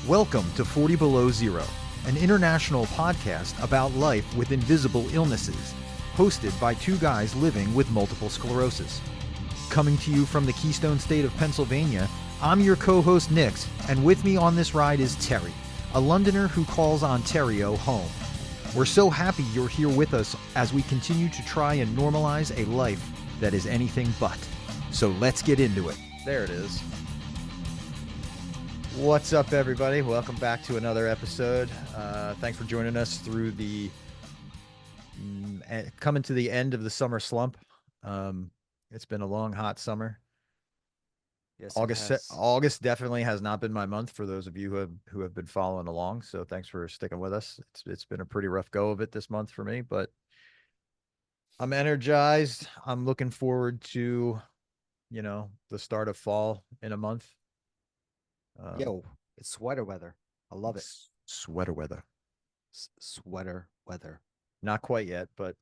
Welcome to 40 Below Zero, an international podcast about life with invisible illnesses, hosted by two guys living with multiple sclerosis. Coming to you from the Keystone State of Pennsylvania, I'm your co-host Nix, and with me on this ride is Terry, a Londoner who calls Ontario home. We're so happy you're here with us as we continue to try and normalize a life that is anything but. So let's get into it. There it is. What's up, everybody? Welcome back to another episode. Thanks for joining us through the coming to the end of the summer slump. It's been a long, hot summer. Yes, it August has. August definitely has not been my month for those of you who have been following along. So thanks for sticking with us. It's been a pretty rough go of it this month for me, but I'm energized. I'm looking forward to, the start of fall in a month. Yo, it's sweater weather. I love it. Sweater weather. Sweater weather. Not quite yet, but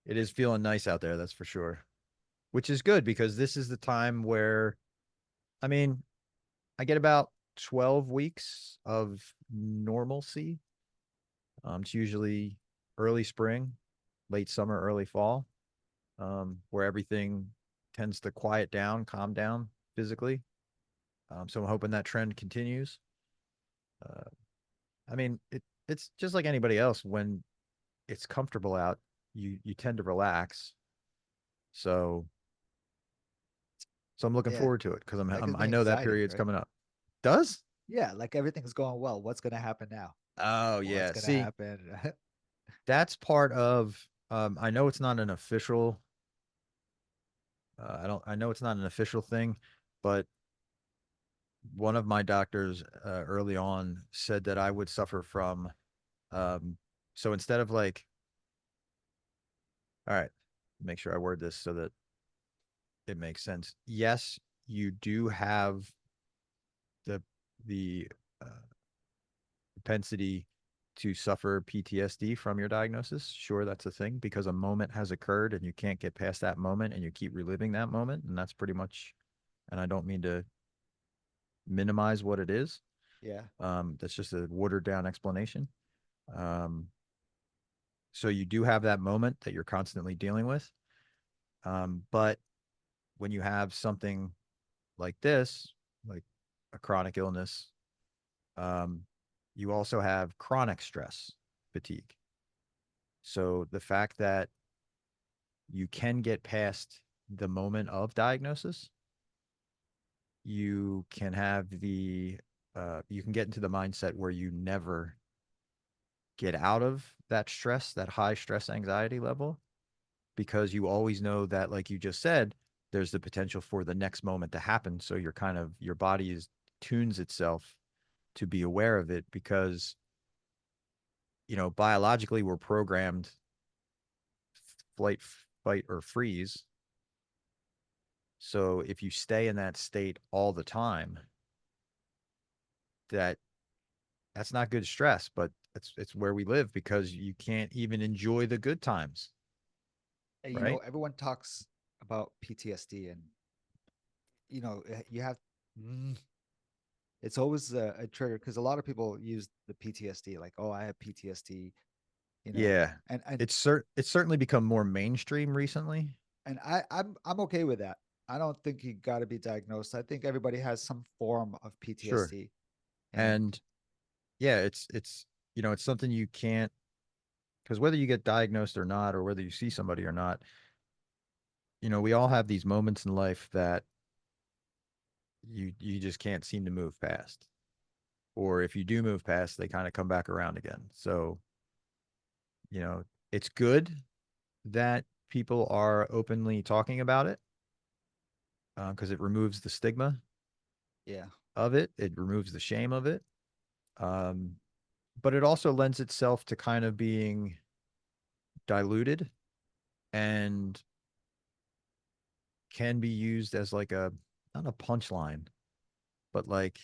it is feeling nice out there, that's for sure. Which is good because this is the time where, I mean, I get about 12 weeks of normalcy. It's usually early spring, late summer, early fall, where everything tends to quiet down, calm down physically. So I'm hoping that trend continues. Uh, I mean, it's just like anybody else. When it's comfortable out, you tend to relax. So I'm looking Yeah, forward to it because that gives I me know that anxiety, period's right? coming up. Does? Yeah, like everything's going well. What's gonna happen now? Oh What's yeah. gonna See, happen? that's part of. I know it's not an official. I know it's not an official thing, but one of my doctors early on said that I would suffer from. Um, so instead of like, all right, make sure I word this so that it makes sense. Yes, you do have the the uh, propensity to suffer PTSD from your diagnosis. Sure, that's a thing because a moment has occurred and you can't get past that moment and you keep reliving that moment. And that's pretty much, and I don't mean to minimize what it is. Yeah, That's just a watered down explanation. Um, so you do have that moment that you're constantly dealing with. But when you have something like this, like a chronic illness, um, you also have chronic stress fatigue. So the fact that you can get past the moment of diagnosis, you can have you can get into the mindset where you never get out of that stress, that high stress anxiety level, because you always know that, like you just said, there's the potential for the next moment to happen. So you're kind of, your body is tunes itself to be aware of it because, biologically we're programmed flight, fight, or freeze. So if you stay in that state all the time, that that's not good stress, but it's where we live because you can't even enjoy the good times, and, right? everyone talks about PTSD, and you have. Mm, it's always a trigger because a lot of people use the PTSD, like, oh, I have PTSD, you know, Yeah. and and It's certainly become more mainstream recently. and I'm okay with that. I don't think you got to be diagnosed. I think everybody has some form of Sure. PTSD, and And yeah, it's something you can't, because whether you get diagnosed or not, or whether you see somebody or not, we all have these moments in life that you just can't seem to move past. Or if you do move past, they kind of come back around again. So, you know, it's good that people are openly talking about it because it removes the stigma yeah, of it. It removes the shame of it. Um, but it also lends itself to kind of being diluted and can be used as like a, not a punchline, but like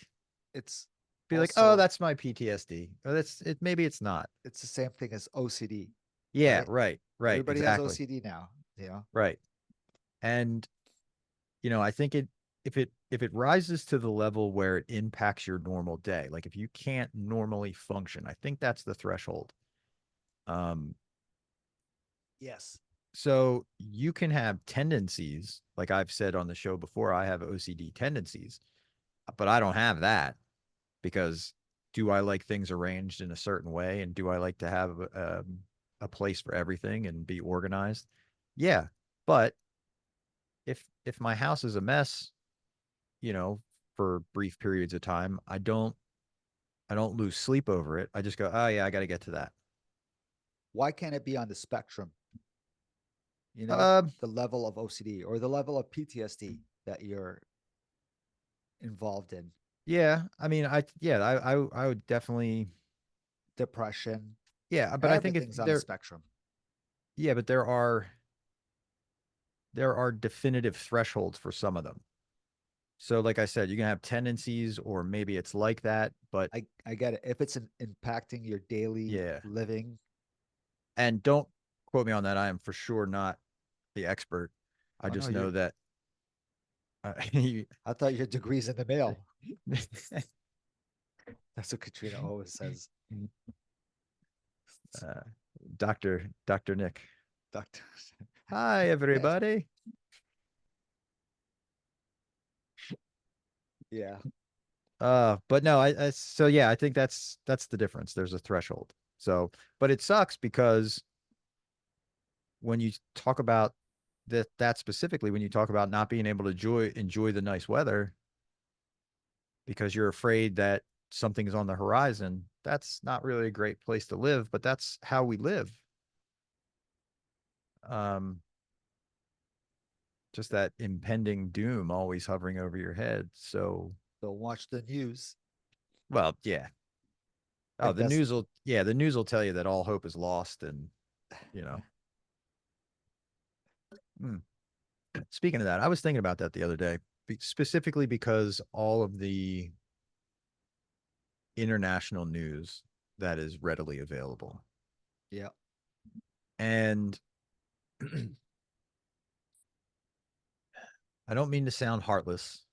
it's be like, oh, also that's my PTSD. Or that's it. Maybe it's not. it's the same thing as OCD, Yeah, right? right, right, Everybody has exactly, OCD now, you know. right. And I think if if it rises to the level where it impacts your normal day, like if you can't normally function, I think that's the threshold. Um, Yes. so you can have tendencies, like I've said on the show before, I have OCD tendencies, but I don't have that because do I like things arranged in a certain way, and do I like to have a place for everything and be organized? Yeah, but if my house is a mess, you know, for brief periods of time, I don't lose sleep over it. I just go, oh yeah, I got to get to that. Why can't it be on the spectrum? You know, Um, the level of OCD or the level of PTSD that you're involved in, yeah, I mean, I would definitely, depression, yeah, but I think everything's on the spectrum. yeah, but there are definitive thresholds for some of them. So, like I said, you can have tendencies, or maybe it's like that, but I get it. If it's impacting your daily yeah, living, and don't quote me on that. I am for sure not the expert. I oh no, just you're. know that I thought your degree's in the mail. That's what Katrina always says. uh, Doctor Nick. Doctor. Hi, everybody. Yeah, But no, so yeah, I think that's the difference. There's a threshold. So, but it sucks because when you talk about that specifically, when you talk about not being able to enjoy the nice weather because you're afraid that something's on the horizon, that's not really a great place to live, but that's how we live. Um, just that impending doom always hovering over your head. So, don't watch the news. well, yeah. Oh, Like that's the news will tell you that all hope is lost, and you know. Mm. Speaking of that, I was thinking about that the other day, specifically because all of the international news that is readily available. yeah. And I don't mean to sound heartless,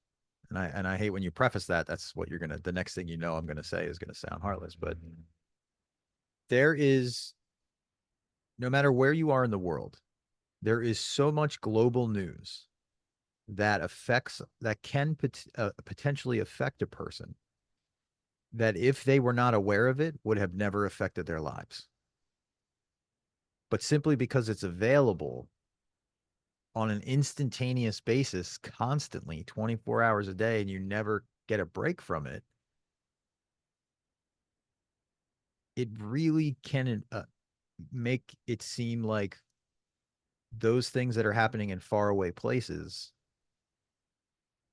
and I hate when you preface that. That's what you're gonna. The next thing you know, I'm gonna say is gonna sound heartless. But there is, no matter where you are in the world, there is so much global news that can potentially affect a person that if they were not aware of it would have never affected their lives. But simply because it's available on an instantaneous basis constantly 24 hours a day and you never get a break from it, it really can make it seem like those things that are happening in faraway places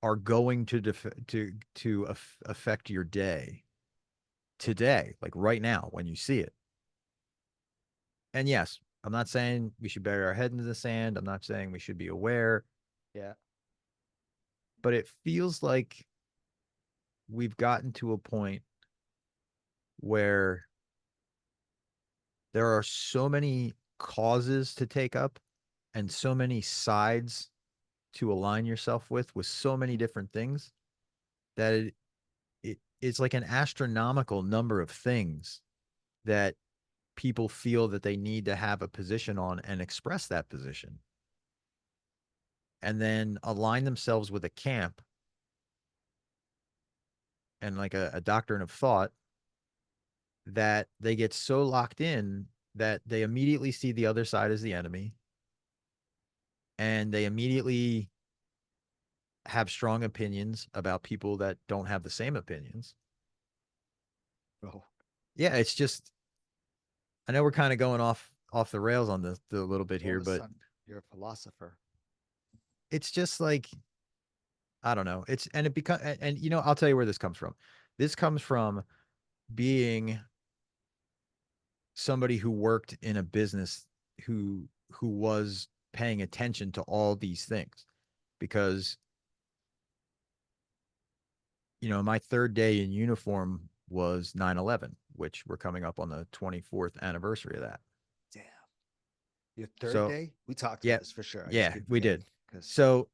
are going to affect your day today, like right now when you see it. And yes, I'm not saying we should bury our head in the sand. I'm not saying we should be aware, Yeah. but it feels like we've gotten to a point where there are so many causes to take up and so many sides to align yourself with so many different things that it's like an astronomical number of things that people feel that they need to have a position on and express that position and then align themselves with a camp and like a doctrine of thought that they get so locked in that they immediately see the other side as the enemy and they immediately have strong opinions about people that don't have the same opinions. Oh, Yeah, it's just I know we're kind of going off the rails on the little bit all here, of a but sudden you're a philosopher. it's just like I don't know. It's and it become and you know I'll tell you where this comes from. This comes from being somebody who worked in a business who was paying attention to all these things because my third day in uniform was 9/11, which we're coming up on the 24th anniversary of that. Damn. Your third So, day? We talked about yeah, this for sure. I just yeah, keep we forgetting did. because So,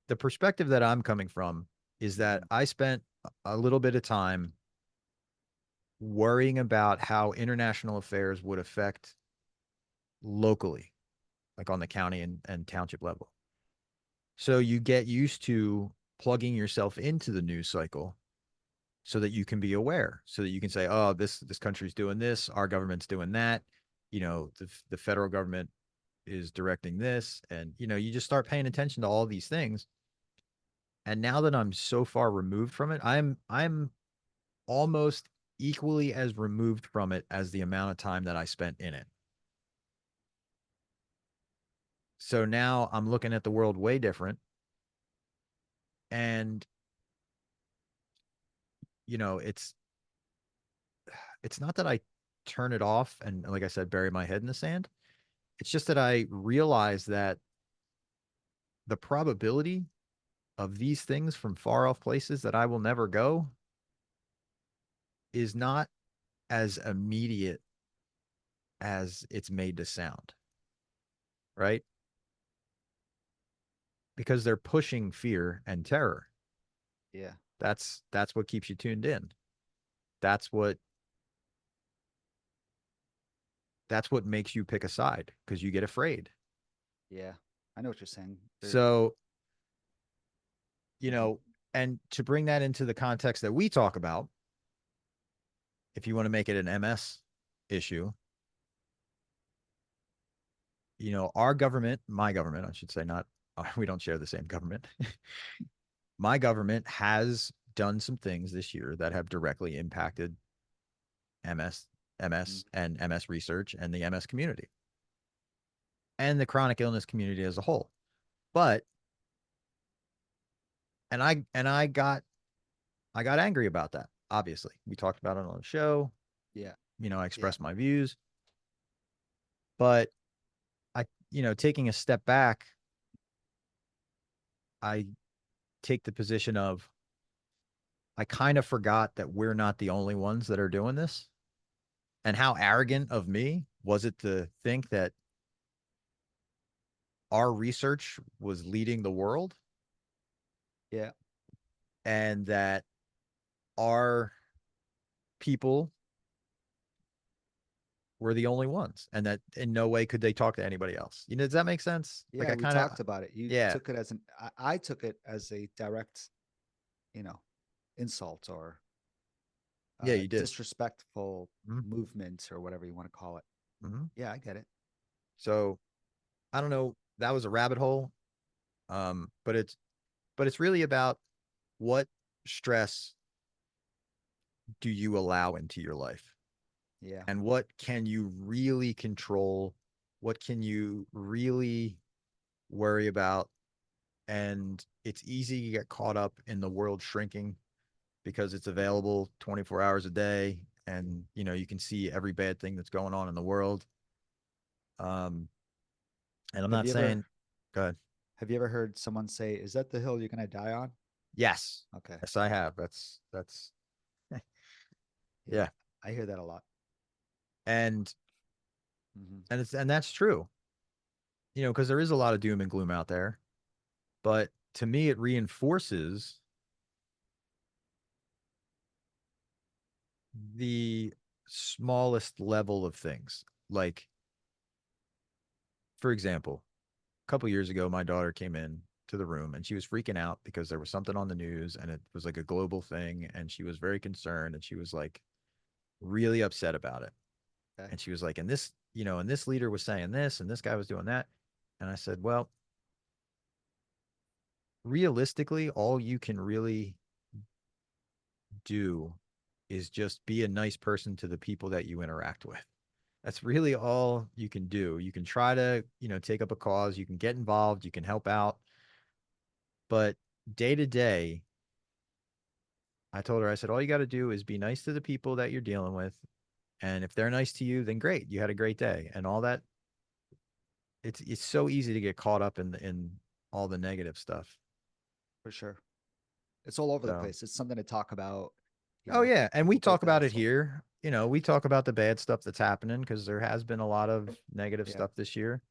the perspective that I'm coming from is that Mhm. I spent a little bit of time worrying about how international affairs would affect locally, like on the county and township level. So you get used to plugging yourself into the news cycle so that you can be aware, so that you can say, oh, this country's doing this, our government's doing that, the federal government is directing this, and you just start paying attention to all these things. And now that I'm so far removed from it, I'm almost equally as removed from it as the amount of time that I spent in it. So now I'm looking at the world way different. And, you know, it's it's not that I turn it off and, like I said, bury my head in the sand. It's just that I realize that the probability of these things from far off places that I will never go is not as immediate as it's made to sound, right? Because they're pushing fear and terror. Yeah. That's what keeps you tuned in. That's what that's what makes you pick a side because you get afraid. Yeah. I know what you're saying. There. So, you Mhm. know, and to bring that into the context that we talk about, if you want to make it an MS issue, our government, my government, I should say, not we don't share the same government. My government has done some things this year that have directly impacted MS, Mhm. and MS research and the MS community and the chronic illness community as a whole. But I got angry about that. Obviously, we talked about it on the show. Yeah. I Yeah. expressed my views, but taking a step back, I take the position of I kind of forgot that we're not the only ones that are doing this. And how arrogant of me was it to think that our research was leading the world Yeah. and that our people were the only ones and that in no way could they talk to anybody else. Does that make sense? Like Yeah. I We kind of, talked about it. You yeah, took it as an. I took it as a direct, you know, insult or yeah, you did. disrespectful Mm-hmm. movement or whatever you want to call it. Mm-hmm. Yeah, I get it. So I don't know. That was a rabbit hole. But it's really about what stress do you allow into your life Yeah. and what can you really control? What can you really worry about? And it's easy to get caught up in the world shrinking because it's available 24 hours a day and you can see every bad thing that's going on in the world. Um and I'm Have not you ever saying go ahead. have you ever heard someone say, "Is that the hill you're gonna die on?" Yes. Okay. Yes, I have. That's Yeah. yeah. I hear that a lot. And Hmm. and that's true. Because there is a lot of doom and gloom out there. But to me, it reinforces the smallest level of things. Like, for example, a couple years ago, my daughter came in to the room and she was freaking out because there was something on the news and it was like a global thing. And she was very concerned and she was like really upset about it. Okay. And she was like, and this leader was saying this and this guy was doing that. And I said, well, realistically, all you can really do is just be a nice person to the people that you interact with. That's really all you can do. You can try to, take up a cause, you can get involved, you can help out, but day to day, I told her, I said, all you got to do is be nice to the people that you're dealing with. And if they're nice to you, then great. You had a great day. And all that, it's so easy to get caught up in all the negative stuff. For sure. It's all over the So place. It's something to talk about, oh yeah, and we with talk about that it stuff. here. We talk about the bad stuff that's happening because there has been a lot of negative Yeah. stuff this year.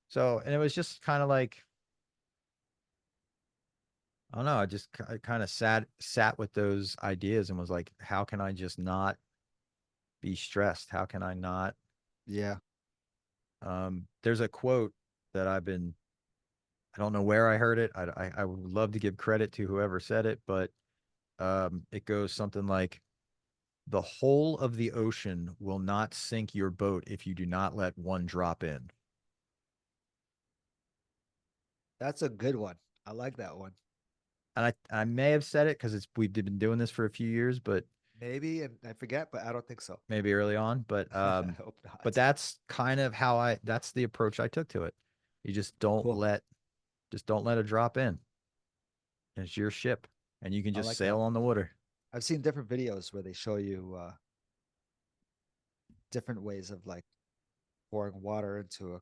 So, and it was just kind of like I don't know. I just kind of sat with those ideas and was like, how can I just not be stressed? How can I not? Yeah. There's a quote that I don't know where I heard it. I would love to give credit to whoever said it, but it goes something like, the whole of the ocean will not sink your boat if you do not let one drop in. That's a good one. I like that one. And I may have said it because we've been doing this for a few years, but Maybe, and I forget, but I don't think so. maybe early on. I hope But not. that's kind of how that's the approach I took to it. You Cool. just don't let it drop in. It's your ship, and you can I just like that. sail on the water. I've seen different videos where they show you different ways of like pouring water into a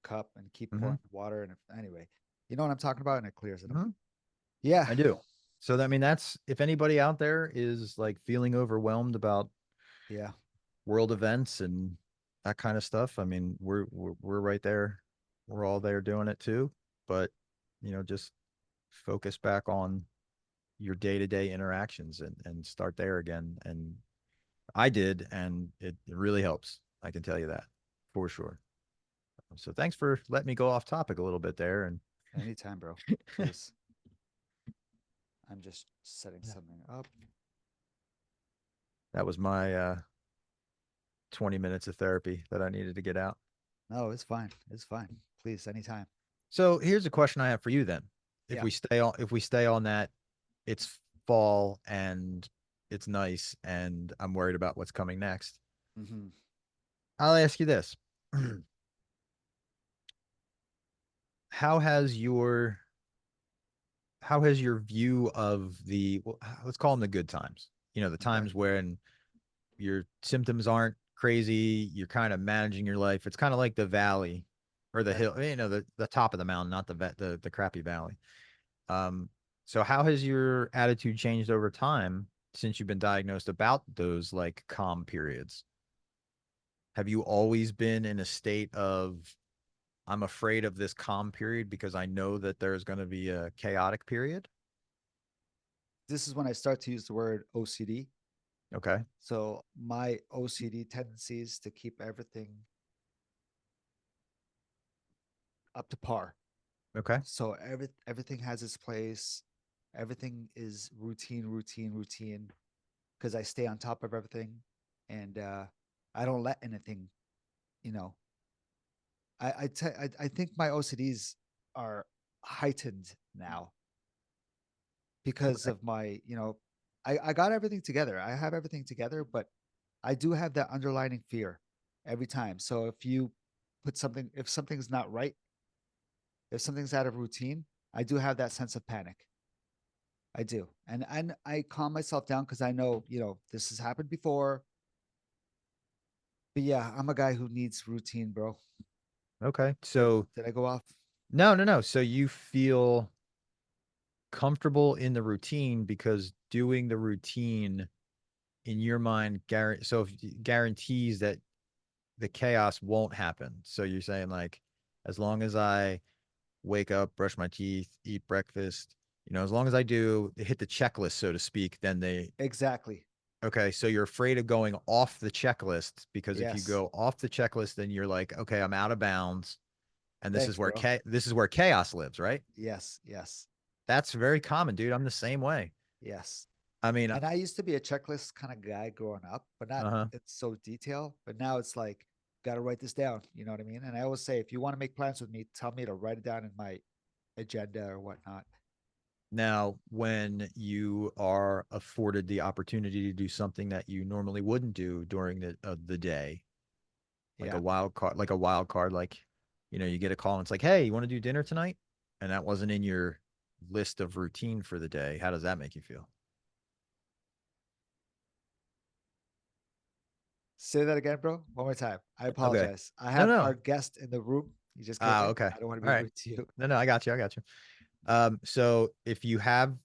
cup and keep Hmm. pouring water. And anyway, you know what I'm talking about, and it clears it up. Hmm. Yeah, I do. So I mean, that's if anybody out there is like feeling overwhelmed about yeah. world events and that kind of stuff. I mean, we're right there. We're all there doing it too. But just focus back on your day-to-day interactions and start there again. And I did, and it really helps. I can tell you that for sure. So thanks for letting me go off topic a little bit there. And Anytime, bro. Please. I'm just setting something up. that was my 20 minutes of therapy that I needed to get out. No, it's fine. It's fine. Please, anytime. So here's a question I have for you then. Yeah. If we stay on that, it's fall and it's nice and I'm worried about what's coming next. Hmm. I'll ask you this. How has your how has your view of let's call them the good times, the Okay. times when your symptoms aren't crazy, you're kind of managing your life. It's kind of like the valley or the Okay. hill, the top of the mountain, not the crappy valley. Um, so how has your attitude changed over time since you've been diagnosed about those like calm periods? Have you always been in a state of, I'm afraid of this calm period because I know that there's going to be a chaotic period? This is when I start to use the word OCD. Okay. So my OCD tendencies to keep everything up to par. Okay. So everything has its place. Everything is routine, routine, routine. Because I stay on top of everything, and I don't let anything. You know, I think my OCDs are heightened now because Okay. of my I got everything together. I have everything together, but I do have that underlining fear every time. So if something's not right, if something's out of routine, I do have that sense of panic. I do. And I calm myself down because I know, this has happened before. But yeah, I'm a guy who needs routine, bro. Okay. Did, So did I go off? no, no, no. So you feel comfortable in the routine because doing the routine in your mind guarantees that the chaos won't happen. So you're saying like, as long as I wake up, brush my teeth, eat breakfast, as long as I do hit the checklist, so to speak, then Exactly. okay. So you're afraid of going off the checklist because if you Yes. go off the checklist, then you're like, okay, I'm out of bounds. And Thanks, bro. this is where chaos lives, right? Yes, yes, That's very common, dude. I'm the same way. yes. I mean, And I used to be a checklist kind of guy growing up, but not uh-huh. in so detail. But now it's like, got to write this down. You know what I mean? And I always say, if you want to make plans with me, tell me to write it down in my agenda or whatnot. Now, when you are afforded the opportunity to do something that you normally wouldn't do during the day, Yeah. like a wild card, like you get a call and it's like, hey, you want to do dinner tonight? And that wasn't in your list of routine for the day. How does that make you feel? Say that again, bro. One more time. I Okay. apologize. I No, have our no. guest in the room. He just came Ah, in. okay. I don't want to All be right. rude to you. No, no, I got you. I got you. So if you have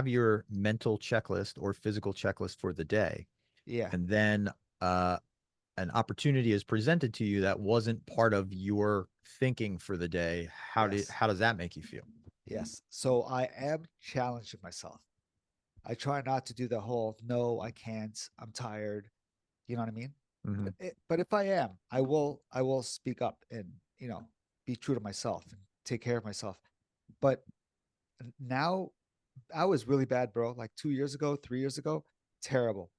your mental checklist or physical checklist for the day, Yeah. and then uh an opportunity is presented to you that wasn't part of your thinking for the day, Yes. how does that make you feel? Yes. So I am challenging myself. I try not to do the whole no, I can't, I'm tired. You know what I mean? Hmm. But if I am, I will speak up and, you know, be true to myself and take care of myself. But now I was really bad, bro. Like 2 years ago, 3 years ago, terrible.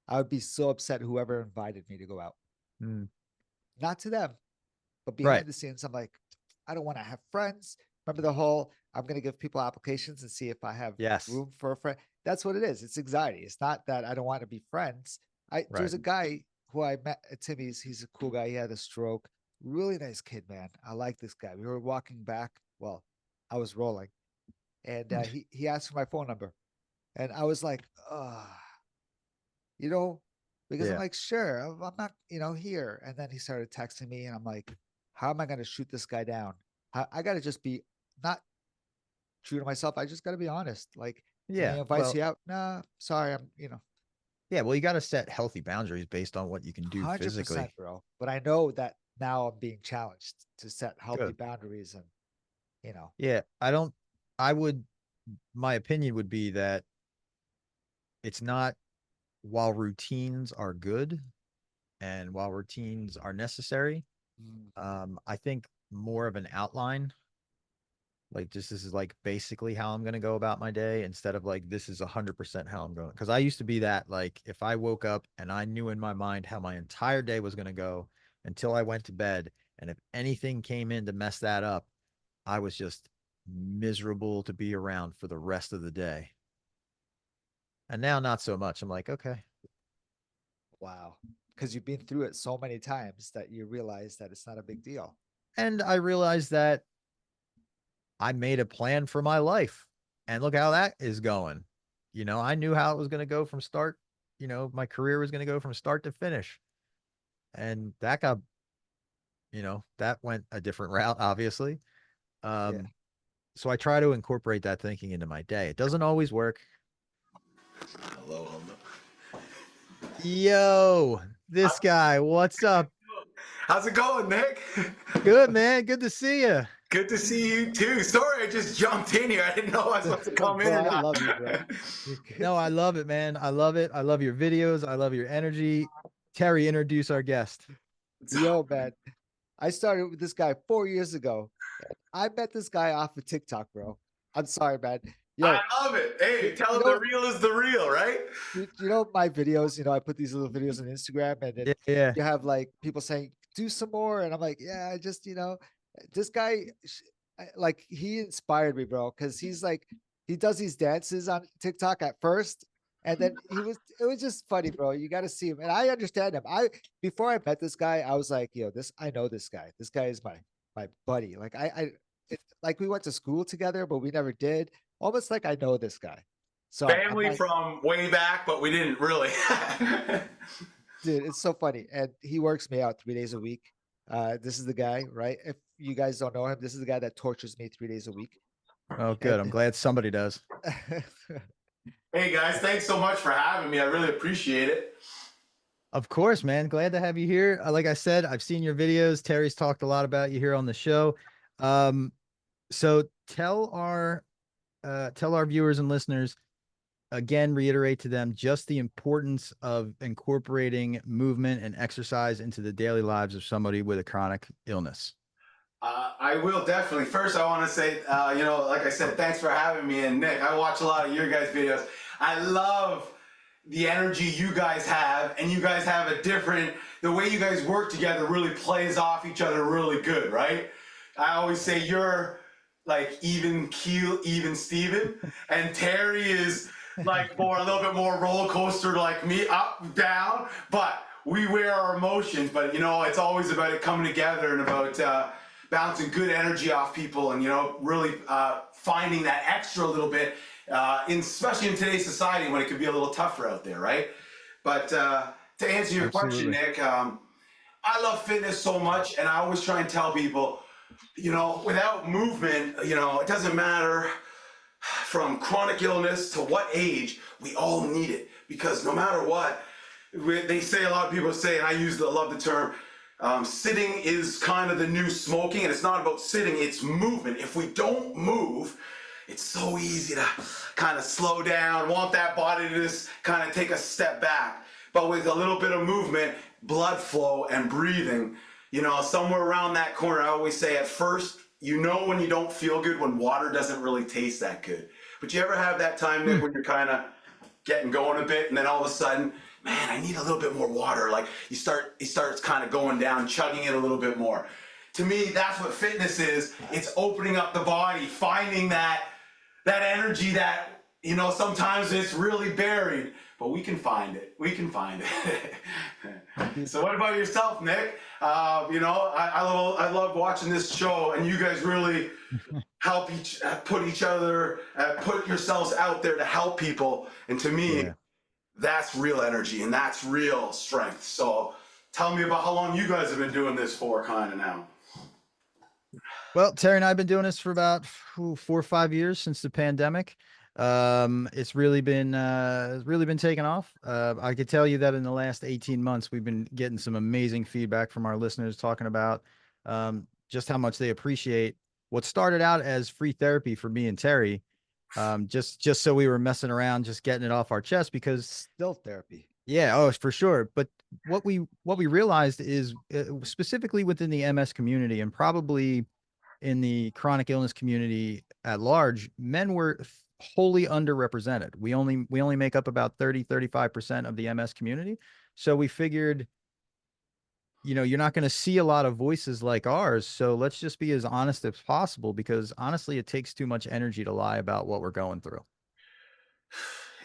I would be so upset whoever invited me to go out. Mm. Not to them, but Right. behind the scenes, I'm like, I don't want to have friends. Remember the whole I'm going to give people applications and see if I have Yes. room for a friend. That's what it is. It's anxiety. It's not that I don't want to be friends. Right. There's a guy who I met at Timmy's. He's a cool guy. He had a stroke. Really nice kid, man. I like this guy. We were walking back. Well, I was rolling, and he asked for my phone number, and I was like, you know, because I'm Yeah. like, sure, I'm not, here. And then he started texting me, and I'm like, how am I going to shoot this guy down? I got to just be not true to myself. I just got to be honest. Like, and he Yeah. invites Well, you out. Nah, sorry, yeah. Well, you got to set healthy boundaries based on what you can do 100%, physically. bro. But I know that now I'm being challenged to set healthy Good. boundaries, and you know, Yeah. I don't, I would, my opinion would be that it's not, while routines are good and while routines are necessary, mm, I think more of an outline, like just this is like basically how I'm going to go about my day instead of like this is 100% how I'm going. Because I used to be that, like if I woke up and I knew in my mind how my entire day was going to go until I went to bed, and if anything came in to mess that up, I was just miserable to be around for the rest of the day. And now not so much. I'm like, okay. wow, because you've been through it so many times that you realize that it's not a big deal. And I realized that I made a plan for my life. And look how that is going. I knew how it was going to go from start. My career was going to go from start to finish. And that went a different route, obviously. Yeah. Um, so I try to incorporate that thinking into my day. It doesn't always work. Hello, hello. Yo, this guy, what's up? How's it going, Nick? Good, man. Good to see you. Good to see you too. Sorry, I just jumped in here. I didn't know I was supposed to come in Bro, or I not. love you, bro. You're good. No, I love it, man. I love it. I love your videos. I love your energy. Terry, introduce our guest. Yo, man. I started with this guy 4 years ago. I met this guy off of TikTok, bro. I'm sorry, man. I Yo, love it. Hey, tell you them the know, real is the real, right? my videos. I put these little videos on Instagram, and then Yeah, yeah. you have like people saying, "Do some more," and I'm like, "Yeah, I just, this guy, like, he inspired me, bro, because he's like, he does these dances on TikTok at first, and then it was just funny, bro. You got to see him, and I understand him. Before I met this guy, I was like, yo, I know this guy. This guy is my buddy. Like like we went to school together, but we never did. Almost like I know this guy. So I'm Family like, from way back, but we didn't really. dude, it's so funny. And he works me out 3 days a week. This is the guy, right? If you guys don't know him, this is the guy that tortures me 3 days a week. Oh, And good. I'm glad somebody does. Hey guys, thanks so much for having me. I really appreciate it. Of course, man. Glad to have you here. Like I said, I've seen your videos. Terry's talked a lot about you here on the show. Um, so tell our viewers and listeners again, reiterate to them just the importance of incorporating movement and exercise into the daily lives of somebody with a chronic illness. I will definitely. First, I want to say, like I said, thanks for having me. And Nick, I watch a lot of your guys' videos. I love the energy you guys have, and you guys have the way you guys work together really plays off each other really good, right? I always say you're like even keel, even Steven, and Terry is like more a little bit more roller coaster like me, up, down, but we wear our emotions, but it's always about it coming together and about bouncing good energy off people and really finding that extra little bit especially in today's society when it can be a little tougher out there, right? But to answer your question, Absolutely. Nick, I love fitness so much, and I always try and tell people, without movement, it doesn't matter from chronic illness to what age, we all need it, because no matter what, they say, a lot of people say, and love the term, Sitting is kind of the new smoking, and it's not about sitting, it's movement. If we don't move, it's so easy to kind of slow down, want that body to just kind of take a step back. But with a little bit of movement, blood flow, and breathing, you know, somewhere around that corner, I always say at first, you know when you don't feel good, when water doesn't really taste that good. But you ever have that time, Nick, when you're kind of getting going a bit, and then all of a sudden, man, I need a little bit more water. Like it starts kind of going down, chugging it a little bit more. To me, that's what fitness is. It's opening up the body, finding that energy that, you know, sometimes it's really buried, but we can find it. We can find it. So what about yourself, Nick? You know, I love watching this show, and you guys really help put yourselves out there to help people. And to me, that's real energy and that's real strength. So tell me about how long you guys have been doing this for, kind of now. Well, Terry and I have been doing this for about 4 or 5 years since the pandemic. It's really been taking off. I could tell you that in the last 18 months, we've been getting some amazing feedback from our listeners talking about just how much they appreciate what started out as free therapy for me and Terry. Just so we were messing around, just getting it off our chest because Still therapy. yeah, oh, for sure. But what we realized is specifically within the MS community and probably in the chronic illness community at large, men were wholly underrepresented. We only make up about 35% of the MS community. So we figured, you know, you're not going to see a lot of voices like ours. So let's just be as honest as possible, because honestly, it takes too much energy to lie about what we're going through.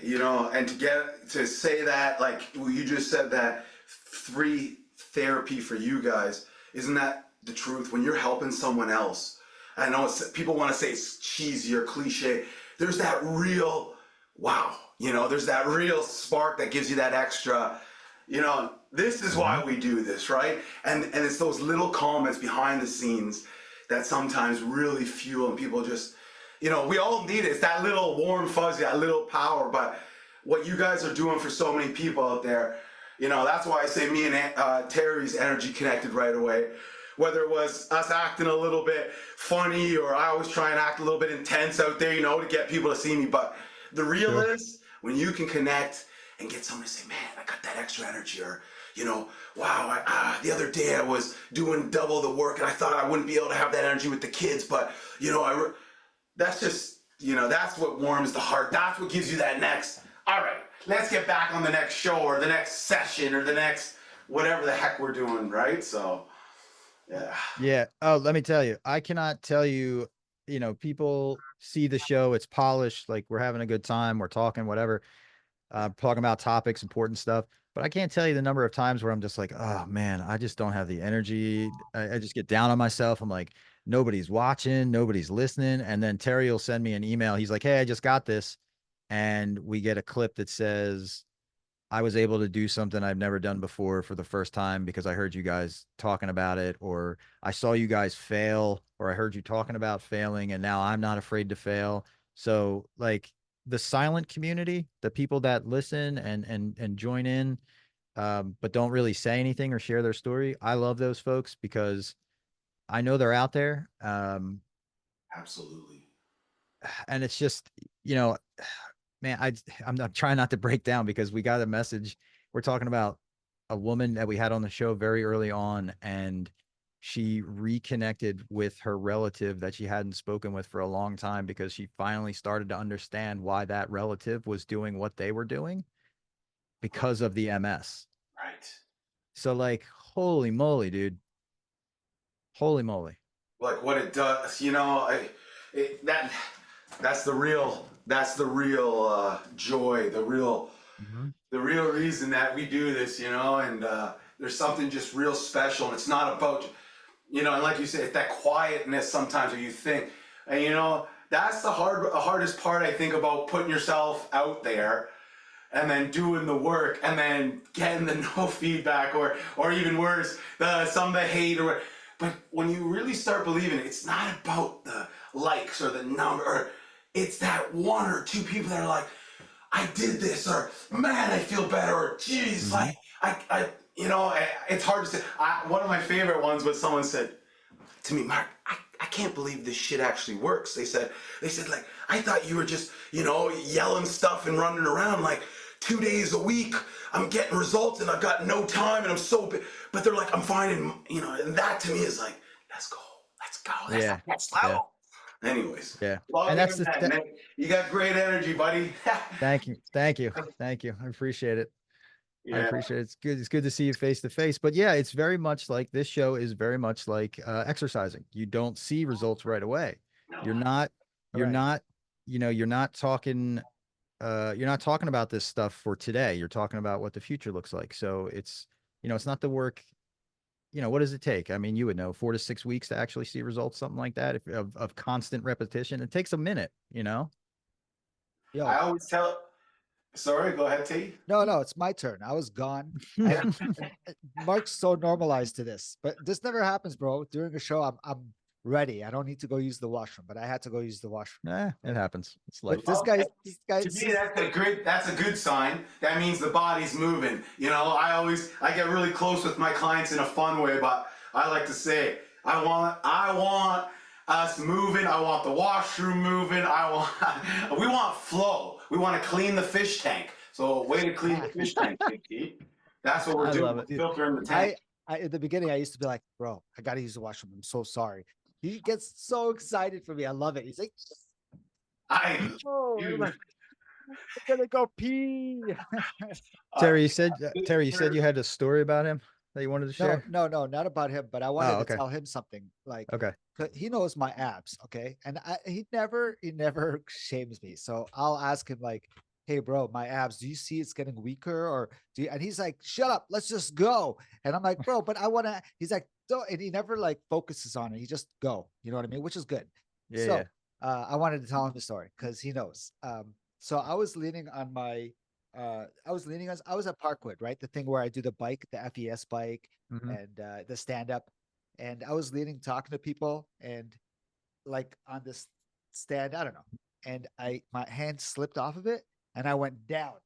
You know, and to say that, like you just said, that free therapy for you guys, isn't that the truth? When you're helping someone else, I know people want to say it's cheesy or cliche. There's that real wow, you know, there's that real spark that gives you that extra, you know, this is why we do this, right? And it's those little comments behind the scenes that sometimes really fuel, and people just, you know, we all need it. It's that little warm fuzzy, that little power. But what you guys are doing for so many people out there, you know, that's why I say me and Terry's energy connected right away. Whether it was us acting a little bit funny, or I always try and act a little bit intense out there, you know, to get people to see me. But the real is when you can connect and get someone to say, man, I got that extra energy, or, you know, wow, the other day I was doing double the work and I thought I wouldn't be able to have that energy with the kids, but, you know, that's just, you know, that's what warms the heart. That's what gives you that next, all right, let's get back on the next show or the next session or the next whatever the heck we're doing, right? So, yeah. Yeah. Oh, let me tell you, I cannot tell you, you know, people see the show, it's polished, like we're having a good time, we're talking, whatever, talking about topics, important stuff. But I can't tell you the number of times where I'm just like, oh man, I just don't have the energy. I just get down on myself. I'm like, nobody's watching, nobody's listening. And then Terry will send me an email. He's like, hey, I just got this. And we get a clip that says, I was able to do something I've never done before for the first time because I heard you guys talking about it, or I saw you guys fail, or I heard you talking about failing, and now I'm not afraid to fail. So like the silent community, the people that listen and join in, but don't really say anything or share their story. I love those folks because I know they're out there. Absolutely. And it's just, you know, man, I'm trying not to break down because we got a message. We're talking about a woman that we had on the show very early on, and she reconnected with her relative that she hadn't spoken with for a long time because she finally started to understand why that relative was doing what they were doing because of the MS. Right. So like, holy moly, dude. Holy moly. Like what it does, you know, that's the real joy, the real reason that we do this, you know. And there's something just real special, and it's not about, you know, and like you said, it's that quietness sometimes where you think, and you know, that's the hardest part, I think, about putting yourself out there and then doing the work and then getting the no feedback, or even worse, some of the hate. But when you really start believing it, it's not about the likes or the number, or it's that one or two people that are like, I did this, or man, I feel better, or geez, like I you know, it's hard to say. One of my favorite ones was someone said to me, Mark, I can't believe this shit actually works. They said, like, I thought you were just, you know, yelling stuff and running around like 2 days a week. I'm getting results and I've got no time and I'm so big. But they're like, I'm finding, you know, and that to me is like, let's go. That's Yeah. the next level. Yeah. Anyways, Yeah. love And that's hearing the that, Nick. You got great energy, buddy. thank you. Thank you. Thank you. I appreciate it. I Yeah. appreciate it. It's good. It's good to see you face to face. But yeah, it's very much like this show is very much like exercising. You don't see results right away. You're not, you're Correct. not, you know, you're not talking about this stuff for today. You're talking about what the future looks like. So it's, you know, it's not the work, you know, what does it take? I mean, you would know 4 to 6 weeks to actually see results, something like that. If of constant repetition, it takes a minute, you know? I Yo, always tell, sorry, go ahead, T. no, it's my turn. I was gone. Yeah. And Mark's so normalized to this, but this never happens, bro. During a show, I'm ready. I don't need to go use the washroom, but I had to go use the washroom. It happens. It's But life. this guy, To me, that's a good sign. That means the body's moving. You know, I get really close with my clients in a fun way, but I like to say, I want us moving. I want the washroom moving. We want flow. We want to clean the fish tank. So way to clean the fish tank, Big T. That's what we're I doing. love We're it. Dude, filtering the tank. I in the beginning, I used to be like, bro, I gotta use the washroom. I'm so sorry. He gets so excited for me. I love it. He's like, I, oh, I'm you, like, I'm gonna go pee. Terry, you said you had a story about him that you wanted to share. No, not about him, but I wanted Oh, to okay. tell him something. Like, Okay. 'cause he knows my abs, okay, and he never shames me. So I'll ask him like, "Hey, bro, my abs. Do you see it's getting weaker, or do you?" And he's like, "Shut up, let's just go." And I'm like, "Bro, but I want to." He's like, "Don't," and he never like focuses on it. He just go. You know what I mean? Which is good. Yeah, yeah. So I wanted to tell him the story because he knows. So I was leaning on my. I was at Parkwood, right? The thing where I do the bike, the FES bike, Mhm. and the stand up. And I was leaning, talking to people, and like on this stand, I don't know. And my hand slipped off of it, and I went down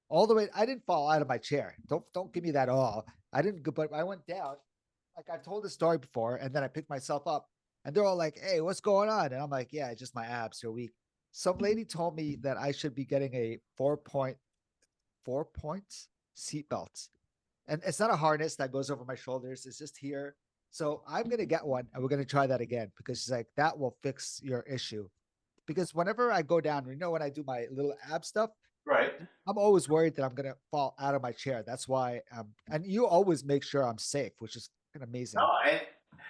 all the way. I didn't fall out of my chair. Don't give me that all. I didn't, but I went down. Like I've told this story before, and then I picked myself up, and they're all like, "Hey, what's going on?" And I'm like, "Yeah, it's just my abs are weak." Some lady told me that I should be getting a 4 points seatbelt. And it's not a harness that goes over my shoulders. It's just here. So I'm going to get one and we're going to try that again because she's like, that will fix your issue. Because whenever I go down, you know, when I do my little ab stuff, right. I'm always worried that I'm going to fall out of my chair. That's why, and you always make sure I'm safe, which is amazing. No, and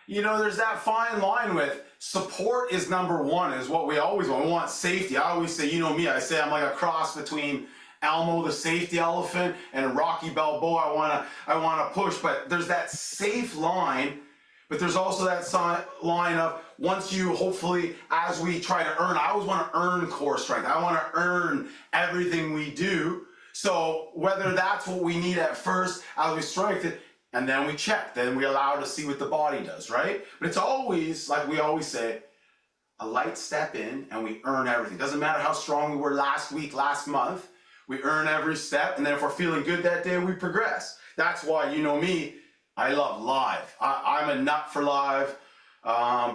you know, there's that fine line with support is number one, is what we always want. We want safety. I always say, you know me, I say I'm like a cross between Elmo the safety elephant and Rocky Balboa. I wanna push, but there's that safe line, but there's also that line of once you hopefully, as we try to earn, I always want to earn core strength. I want to earn everything we do. So whether that's what we need at first as we strengthen, and then we check, then we allow to see what the body does, right? But it's always, like we always say, a light step in and we earn everything. Doesn't matter how strong we were last week, last month, we earn every step. And then if we're feeling good that day, we progress. That's why, you know me, I love live. I'm a nut for live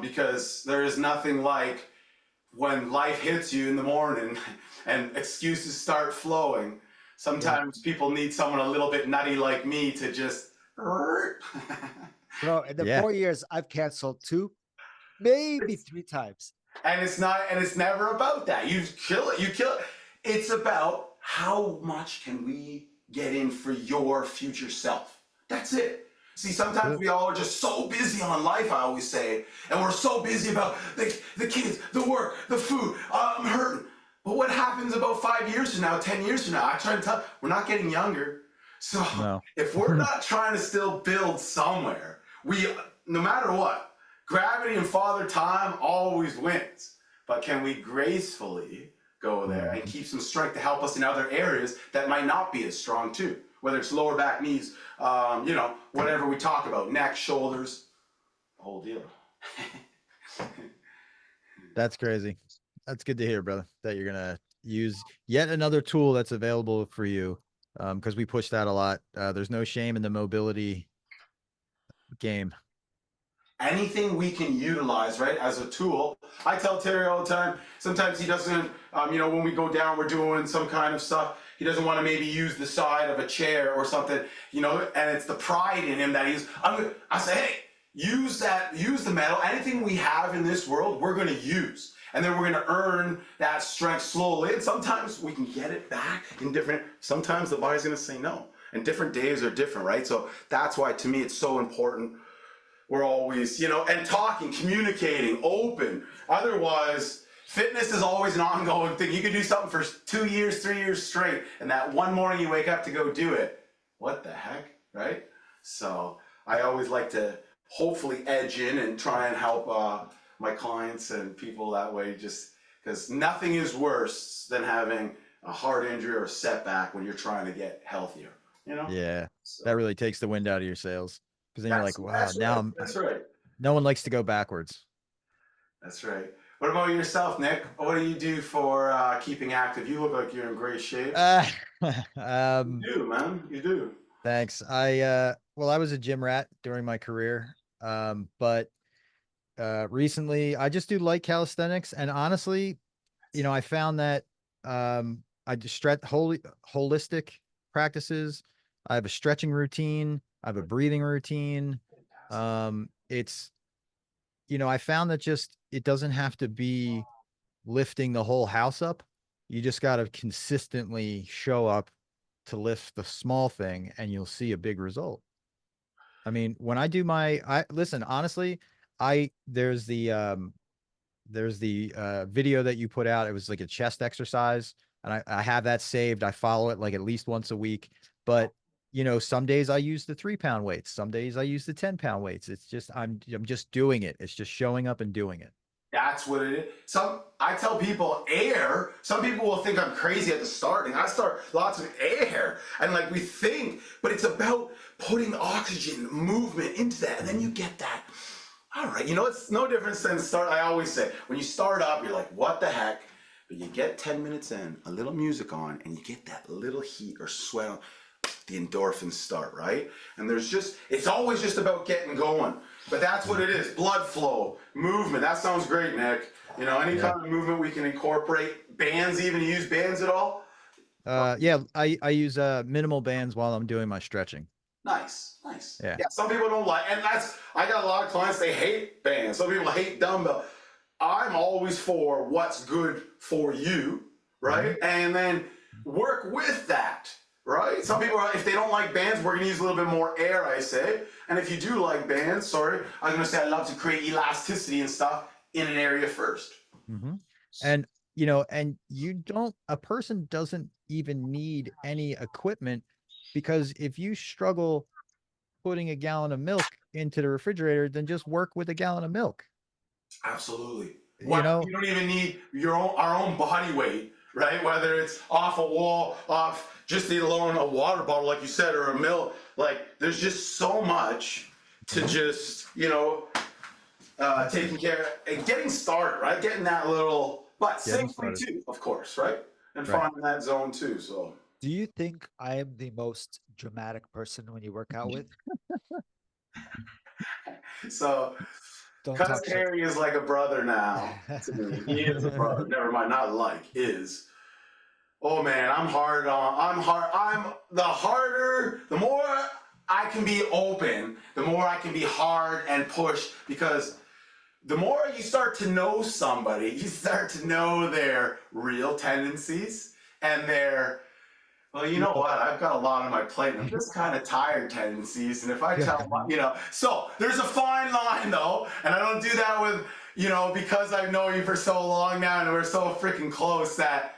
because there is nothing like when life hits you in the morning and excuses start flowing. Sometimes people need someone a little bit nutty like me to just Bro, in the Yeah. 4 years, I've canceled 2, maybe 3 times. and it's never about that. You kill it. It's about how much can we get in for your future self. That's it. See, sometimes we all are just so busy on life, I always say, and we're so busy about the kids, the work, the food. I'm hurting. But what happens about 5 years from now, 10 years from now? I try to tell, we're not getting younger. So No. if we're not trying to still build somewhere, no matter what, gravity and father time always wins. But can we gracefully go there and keep some strength to help us in other areas that might not be as strong too? Whether it's lower back, knees, you know, whatever we talk about, neck, shoulders, the whole deal. That's crazy. That's good to hear, brother, that you're going to use yet another tool that's available for you because we push that a lot. There's no shame in the mobility game. Anything we can utilize, right, as a tool. I tell Terry all the time, sometimes he doesn't, when we go down, we're doing some kind of stuff, he doesn't want to maybe use the side of a chair or something, and it's the pride in him that I say, hey, use the metal, anything we have in this world, we're going to use. And then we're going to earn that strength slowly. And sometimes we can get it back sometimes the body's going to say no. And different days are different, right? So that's why, to me, it's so important. We're always, and talking, communicating, open. Otherwise, fitness is always an ongoing thing. You can do something for 2 years, 3 years straight, and that one morning you wake up to go do it. What the heck, right? So I always like to hopefully edge in and try and help my clients and people that way, just because nothing is worse than having a heart injury or a setback when you're trying to get healthier, Yeah, So, that really takes the wind out of your sails, because then you're like, wow, now that's right. no one likes to go backwards. That's right. What about yourself, Nick? What do you do for keeping active? You look like you're in great shape. You do, man. You do. Thanks. I was a gym rat during my career. But recently I just do light calisthenics, and honestly, I found that I just holistic practices. I have a stretching routine, I have a breathing routine. It's I found that just it doesn't have to be lifting the whole house up. You just got to consistently show up to lift the small thing, and you'll see a big result. I mean, when I do I listen, honestly, there's the video that you put out. It was like a chest exercise, and I have that saved. I follow it like at least once a week. But some days I use the 3-pound weights, some days I use the 10-pound weights. It's just I'm just doing it. It's just showing up and doing it. That's what it is. I tell people air. Some people will think I'm crazy at the starting. I start lots of air, and like we think, but it's about putting oxygen, movement into that, and then you get that. All right, it's no difference than start. I always say when you start up, you're like, what the heck? But you get 10 minutes in, a little music on, and you get that little heat or sweat on. The endorphins start, right? And it's always just about getting going. But that's what it is. Blood flow, movement. That sounds great, Nick. Any kind of movement we can incorporate. Bands, even. You use bands at all? Yeah, I use minimal bands while I'm doing my stretching. Nice. Yeah. Some people don't like, and I got a lot of clients, they hate bands. Some people hate dumbbell. I'm always for what's good for you, right? Mm-hmm. And then work with that. Right? Some people, if they don't like bands, we're going to use a little bit more air, I say. And if you do like bands, I was going to say I love to create elasticity and stuff in an area first. Mm-hmm. And, a person doesn't even need any equipment, because if you struggle putting a gallon of milk into the refrigerator, then just work with a gallon of milk. Absolutely. You don't even need our own body weight, right? Whether it's off a wall, off just alone a water bottle, like you said, or a milk. Like, there's just so much to just, taking care and getting started, right? Getting that little, but safely too, of course, right? And finding that zone too. So, do you think I am the most dramatic person when you work out with? So, because Harry is like a brother now to me. He is a brother. Never mind, not like, is. Oh man, I'm the more I can be open, the more I can be hard and push, because the more you start to know somebody, you start to know their real tendencies and their, well, you know what? I've got a lot on my plate. I'm just kind of tired tendencies. And if I tell them, so there's a fine line though. And I don't do that with, because I've known you for so long now and we're so freaking close that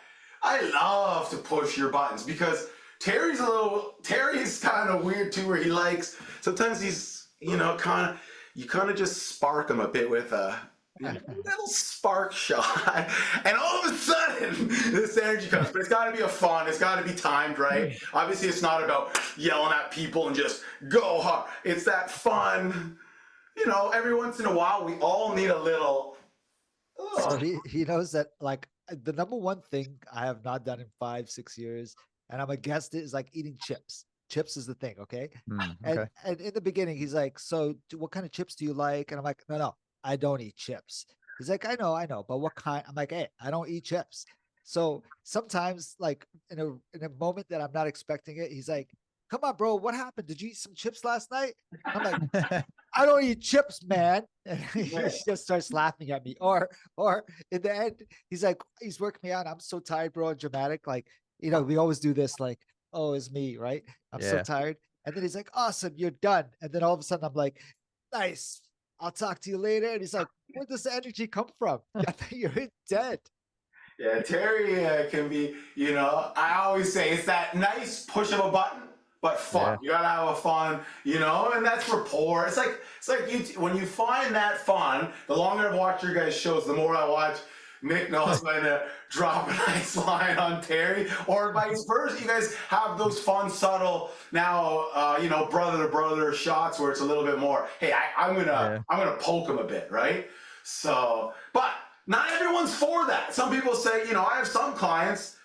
I love to push your buttons, because Terry's kind of weird too, where he likes, sometimes he's, you kind of just spark him a bit with a little spark shot, and all of a sudden this energy comes. But it's got to be it's got to be timed right. Obviously it's not about yelling at people and just go hard. It's that fun, every once in a while we all need a little. So he knows that, like, the number one thing I have not done in 5-6 years and I'm against it, is like eating chips. Chips is the thing, okay? Okay. And in the beginning, he's like, "So, what kind of chips do you like?" And I'm like, "No, I don't eat chips." He's like, I know, but what kind?" I'm like, "Hey, I don't eat chips." So sometimes, like in a moment that I'm not expecting it, he's like, "Come on, bro, what happened? Did you eat some chips last night?" I'm like, "I don't eat chips, man." And he just starts laughing at me. Or in the end, he's like, he's working me out. I'm so tired, bro, and dramatic. Like, we always do this, like, "Oh, it's me, right? I'm so Yeah. tired." And then he's like, "Awesome, you're done." And then all of a sudden I'm like, "Nice. I'll talk to you later." And he's like, "Where does the energy come from? I think you're dead." Yeah, Terry can be, I always say it's that nice push of a button, but fun. Yeah. You gotta have a fun, and that's rapport. It's like when you find that fun, the longer I've watched your guys' shows, the more I watch Nick knows when to drop a nice line on Terry, or vice versa. You guys have those fun, subtle, now, brother to brother shots where it's a little bit more, hey, I'm gonna poke him a bit, right? So, but not everyone's for that. Some people say, I have some clients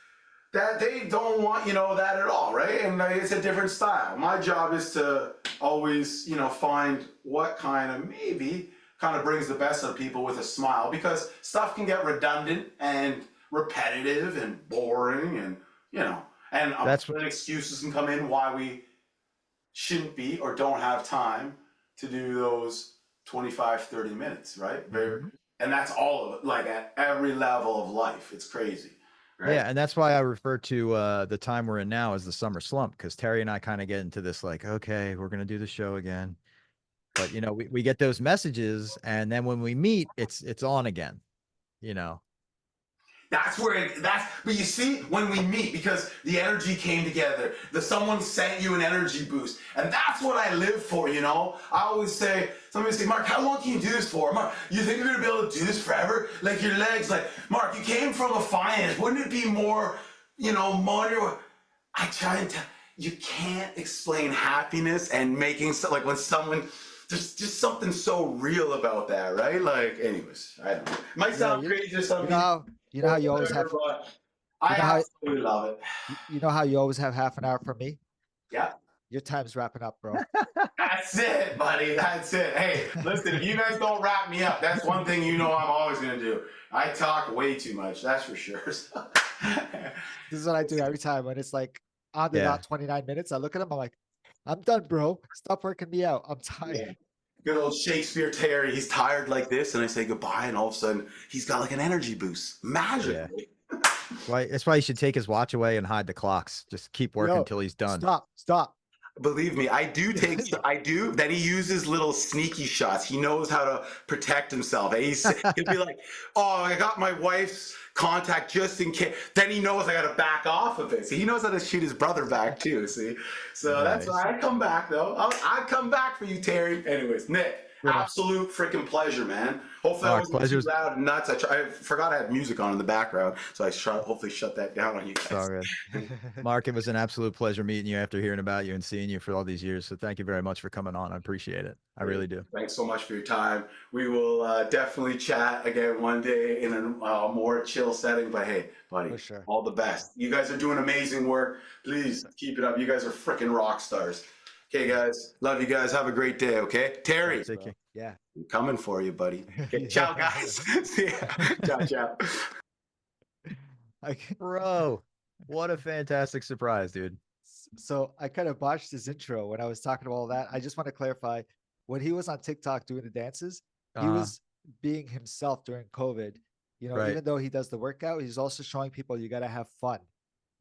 that they don't want, that at all, right? And it's a different style. My job is to always, find what kind of brings the best of people with a smile, because stuff can get redundant and repetitive and boring, and, and That's excuses can come in why we shouldn't be or don't have time to do those 25, 30 minutes, right? And that's all of it, like at every level of life. It's crazy. Right? Yeah, and that's why I refer to the time we're in now as the summer slump, because Terry and I kind of get into this like, okay, we're gonna do the show again. But we get those messages, and then when we meet, it's on again, you know. But you see, when we meet, because the energy came together, someone sent you an energy boost, and that's what I live for. I always say, somebody say, "Mark, how long can you do this for? Mark, you think you're gonna be able to do this forever? Like your legs, like Mark, you came from a finance. Wouldn't it be more, more?" I try and tell you, can't explain happiness and making like when someone. There's just something so real about that, right? Like, anyways, I don't know. It might sound crazy to some people. You know how you always have. I absolutely love it. You know how you always have half an hour for me? Yeah. Your time's wrapping up, bro. That's it, buddy. That's it. Hey, listen, if you guys don't wrap me up, that's one thing I'm always going to do. I talk way too much, that's for sure. This is what I do every time when it's like on the dot 29 minutes. I look at him, I'm like, "I'm done, bro. Stop working me out. I'm tired." Yeah. Good old Shakespeare Terry. He's tired like this, and I say goodbye, and all of a sudden, he's got like an energy boost. Magically. Yeah. That's why he should take his watch away and hide the clocks. Just keep working until he's done. Stop. Believe me, I do. Then he uses little sneaky shots. He knows how to protect himself. He'll be like, "Oh, I got my wife's contact just in case." Then he knows I got to back off of it. So he knows how to shoot his brother back too. See, so that's why I come back though. I come back for you, Terry. Anyways, Nick. Absolute freaking pleasure, man. Hopefully, I wasn't too loud and nuts. I forgot I had music on in the background, so I hopefully shut that down on you guys. All good. Mark, it was an absolute pleasure meeting you after hearing about you and seeing you for all these years. So thank you very much for coming on. I appreciate it. I really do. Thanks so much for your time. We will definitely chat again one day in a more chill setting. But hey, buddy, all the best. You guys are doing amazing work. Please keep it up. You guys are freaking rock stars. Okay, guys. Love you guys. Have a great day, okay? Terry. Yeah. I'm coming for you, buddy. Okay, ciao, guys. See ya. Ciao. Bro, what a fantastic surprise, dude. So I kind of botched his intro when I was talking about all that. I just want to clarify, when he was on TikTok doing the dances, he was being himself during COVID. Even though he does the workout, he's also showing people you got to have fun.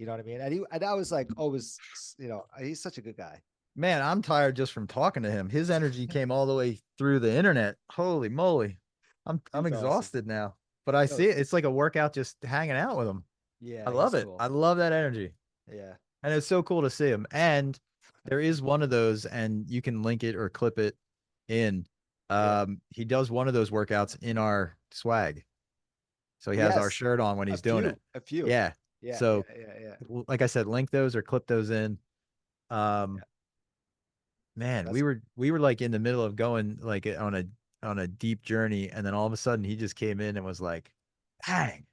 You know what I mean? And I was like, always, he's such a good guy. Man, I'm tired just from talking to him. His energy came all the way through the internet. Holy moly. I'm exhausted now, but I see it. It's like a workout just hanging out with him. Yeah. I love it. Cool. I love that energy. Yeah. And it's so cool to see him. And there is one of those, and you can link it or clip it in. He does one of those workouts in our swag. So he has our shirt on when he's doing it. A few. Yeah. Yeah. So yeah. Like I said, link those or clip those in. Man, we were like in the middle of going like on a deep journey, and then all of a sudden he just came in and was like, "Dang,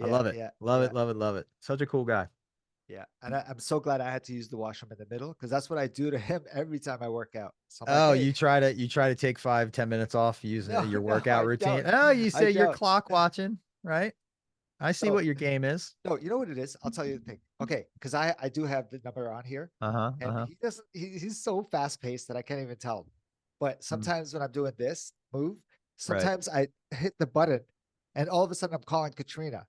I love it, love it. Such a cool guy." Yeah, and I'm so glad I had to use the washroom in the middle because that's what I do to him every time I work out. So I'm like, Oh, hey, you try to take 5-10 minutes off using no, your no, workout I routine. don't. Oh, you I say you're don't. clock watching, right? I see No, what your game is. no, you know what it is? I'll tell you the thing. Okay, because I do have the number on here, Uh-huh. and Uh-huh. he doesn't. He's so fast paced that I can't even tell him. But Mm, sometimes when I'm doing this move, right. sometimes I hit the button, and all of a sudden I'm calling Katrina.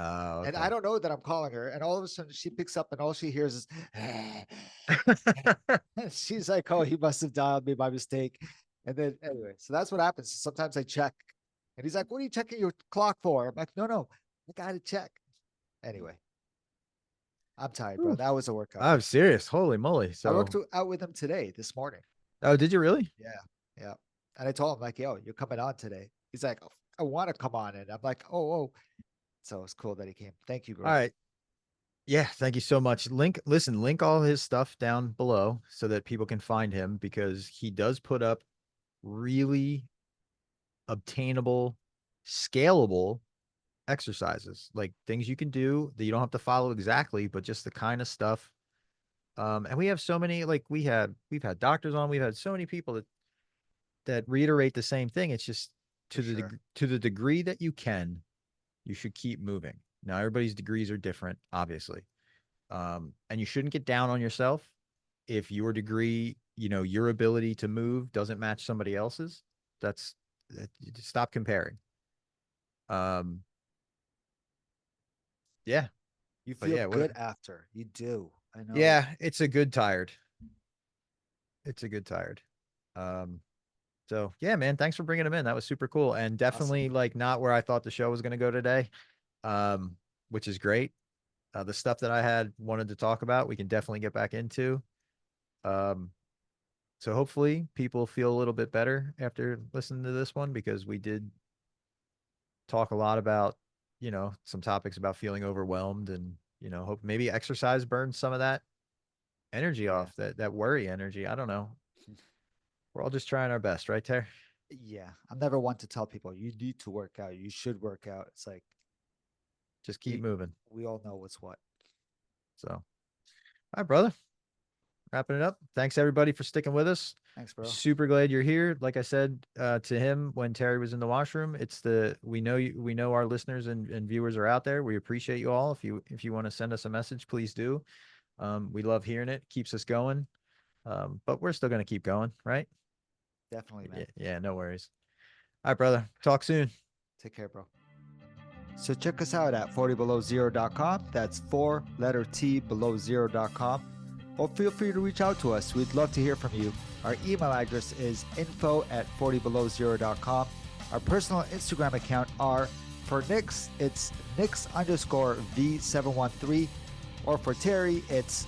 Oh, And okay. I don't know that I'm calling her. And all of a sudden she picks up and all she hears is, she's like, oh, he must have dialed me by mistake. And then anyway, so that's what happens. Sometimes I check and he's like, what are you checking your clock for? I'm like, no, I got to check. Anyway, I'm tired, bro. Ooh, That was a workout I'm day. serious. Holy moly. I worked So, out with him today, this morning. oh, did you really? Yeah. Yeah. And I told him like, yo, you're coming on today. He's like, "Oh, I want to come on. And I'm like, oh. So it's cool that he came. Thank you, All bro. right. Yeah, thank you so much. Link all his stuff down below so that people can find him because he does put up really obtainable, scalable exercises, like things you can do that you don't have to follow exactly, but just the kind of stuff. And we have so many, like we've had doctors on, we've had so many people that reiterate the same thing. It's just For sure. to the degree that you can, you should keep moving. Now everybody's degrees are different, obviously. And you shouldn't get down on yourself if your degree, your ability to move doesn't match somebody else's. That's stop comparing. Um, yeah, You but feel yeah, what? good after. You do. I know. Yeah, it's a good tired. It's a good tired. Um, so yeah, man, thanks for bringing him in. That was super cool, and Awesome. definitely like not where I thought the show was going to go today. Um, which is great. The stuff that I had wanted to talk about, we can definitely get back into. Um, so hopefully people feel a little bit better after listening to this one because we did talk a lot about, some topics about feeling overwhelmed and, hope maybe exercise burns some of that energy Yeah. off, that worry energy. I don't know. We're all just trying our best, right, Ter? Yeah. I'm never one to tell people you need to work out. You should work out. It's like Just keep we moving. we all know what's what. So, all right, brother. Wrapping it up. Thanks everybody for sticking with us. Thanks, bro. Super glad you're here. Like I said to him when Terry was in the washroom, we know we know our listeners and viewers are out there. We appreciate you all. If you want to send us a message, please do. We love hearing it. Keeps us going. But we're still gonna keep going, right? Definitely, man. Yeah, no worries. All right, brother. Talk soon. Take care, bro. So check us out at 40belowzero.com. That's 4 letter T below 0.com. Or feel free to reach out to us. We'd love to hear from you. Our email address is info@40belowzero.com. Our personal Instagram account are for Nix, it's Nix_V713. Or for Terry, it's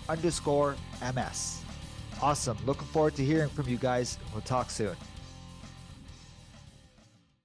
What's_MS. Awesome. Looking forward to hearing from you guys. We'll talk soon.